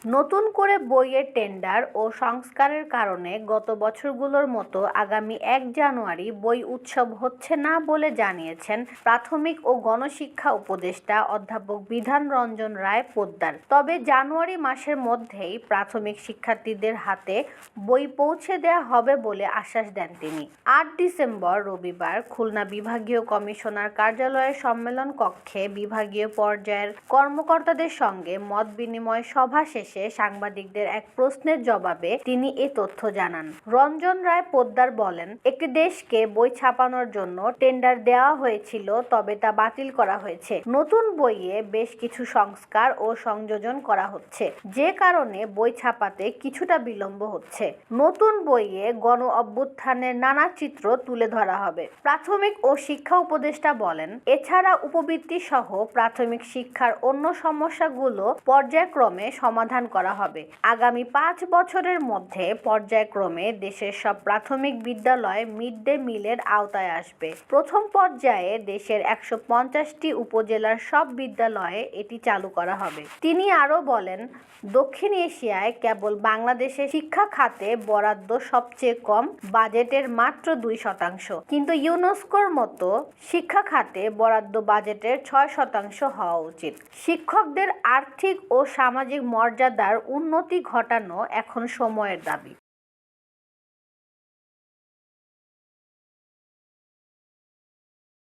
নতুন করে বইয়ের টেন্ডার ও সংস্কারের কারণে গত বছরগুলোর মতো আগামী ১ জানুয়ারি বই উৎসব হচ্ছে না বলে জানিয়েছেন প্রাথমিক ও গণশিক্ষা উপদেষ্টা অধ্যাপক বিধান রঞ্জন রায় পোদ্দার। তবে জানুয়ারি মাসের মধ্যেই প্রাথমিক শিক্ষার্থীদের হাতে বই পৌঁছে দেওয়া হবে বলে আশ্বাস দেন তিনি। ৮ ডিসেম্বর রবিবার খুলনা বিভাগীয় কমিশনার কার্যালয়ের সম্মেলন কক্ষে বিভাগীয় পর্যায়ের কর্মকর্তাদের সঙ্গে মত বিনিময় সভা শেষে সাংবাদিকদের এক প্রশ্নের জবাবে তিনি এ তথ্য জানান। রঞ্জন রায় পোদ্দার বলেন, একটি দেশকে বই ছাপানোর জন্য টেন্ডার দেওয়া হয়েছিল, তবে তা বাতিল করা হয়েছে। নতুন বইয়ে বেশ কিছু সংস্কার ও সংযোজন করা হচ্ছে, যে কারণে বই ছাপাতে কিছুটা বিলম্ব হচ্ছে। নতুন বইয়ে গণ অভ্যুত্থানের নানা চিত্র তুলে ধরা হবে। প্রাথমিক ও শিক্ষা উপদেষ্টা বলেন, এছাড়া উপবৃত্তি সহ প্রাথমিক শিক্ষার অন্য সমস্যাগুলো পর্যায়ক্রমে সমাধান করা হবে। আগামী ৫ বছরের মধ্যে পর্যায়ক্রমে দেশের সব প্রাথমিক বিদ্যালয় মিড ডে মিলের আওতায় আসবে। প্রথম পর্যায়ে দেশের ১৫০টি উপজেলার সব বিদ্যালয়ে এটি চালু করা হবে। তিনি আরও বলেন, দক্ষিণ এশিয়ায় কেবল বাংলাদেশে শিক্ষা খাতে বরাদ্দ সবচেয়ে কম, বাজেটের মাত্র ২%, কিন্তু ইউনেস্কোর মতো শিক্ষা খাতে বরাদ্দ বাজেটের ৬% হওয়া উচিত। শিক্ষকদের আর্থিক ও সামাজিক মর্যাদার উন্নতি ঘটানো এখন সময়ের দাবি।